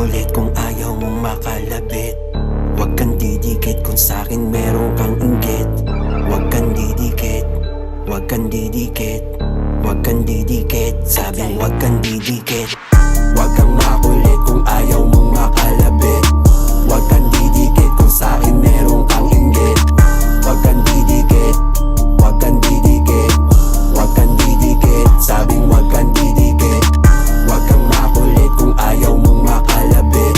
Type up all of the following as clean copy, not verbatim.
makulit kung ayaw mong makalabit. Huwag kang didikit kung sa'kin meron kang inggit. Huwag kang didikit, huwag kang didikit, huwag kang didikit. Sabing huwag kang didikit. Huwag kang makulit kung ayaw mong makalabit. Huwag kang didikit kung sa'kin meron kang inggit. Huwag kang didikit, huwag kang didikit, huwag kang didikit. Sabing huwag kang didikit. Huwag kang makulit kung ayaw mong makalabit.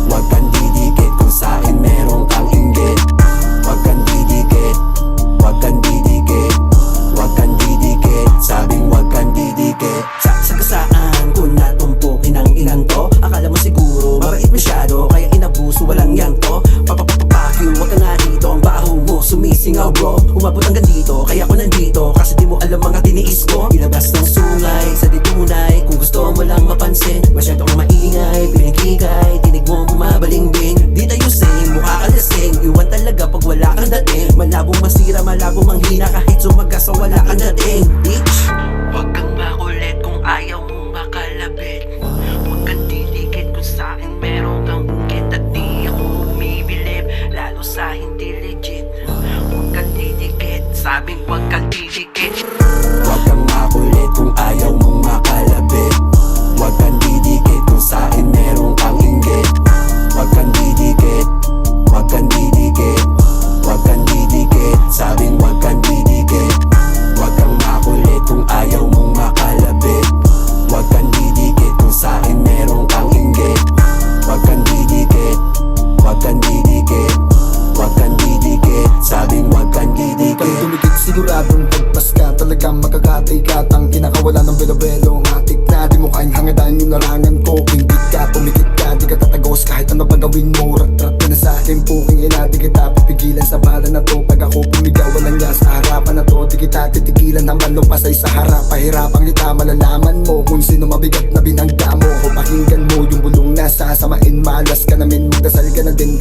Huwag kang didikit kung sa'kin meron kang inggit. Huwag kang didikit, huwag kang didikit, huwag kang didikit. Sabing huwag kang didikit. Sa kasaan kung natumpukin ang ilan to. Akala mo siguro mabait masyado kaya inabuso walang yanto. Papapapapakyo, huwag ka nga dito. Ang baho mo sumisingaw bro. Umabot hanggang dito kaya ako nandito. Kasi di mo alam mga tiniis ko. Ilabas ng sungay sa ditunay. Kung gusto mo lang mapansin, masyado kang maingay, pinagkikay, tinig mo bumabalingbing. Di tayo same, mukha ka lasing. Iwan talaga pag wala kang dating. Malabong masira, malabong manghina. Kahit sumagasa wala kang dating. Bitch, huwag kang makulit kung ayaw mong makalabit. Huwag kang didikit kung sa'kin meron kang inggit. At di ako bumibilib, lalo sa hindi legit. Huwag kang didikit, sabing huwag kang didikit. Huwag kang makulit kung ayaw mong makalabit. Huwag kang didikit kung sa'kin meron kang inggit. Huwag kang didikit, huwag kang didikit, huwag kang didikit. Sabing huwag kang didikit. Huwag kang makulit kung ayaw mong makalabit. Huwag kang didikit kung sa'kin meron kang inggit. Huwag kang didikit, huwag kang didikit, huwag kang didikit. Sabing huwag kang didikit. Pag dumikit siguradong pagpas ka, talagang makakatay ka. Tangina ka wala ng belo-belo. Matik na di mo kaing hangadaan yung narangan ko. Pinggit ka, pumikit ka, di ka tatagos kahit ano pa gawin mo. Rat-rat ka na sa'kin, puking ina, di kita pipigilan sa bala na to. Pag ako pumigaw, walang niya sa harapan na to. Di kita titigilan naman lumpasay sa harap. Pahirapang kita, malalaman mo kung sino mabigat na binangga mo. O pakinggan mo yung bulong na sasamain. Malas ka namin, magdasal ka na din.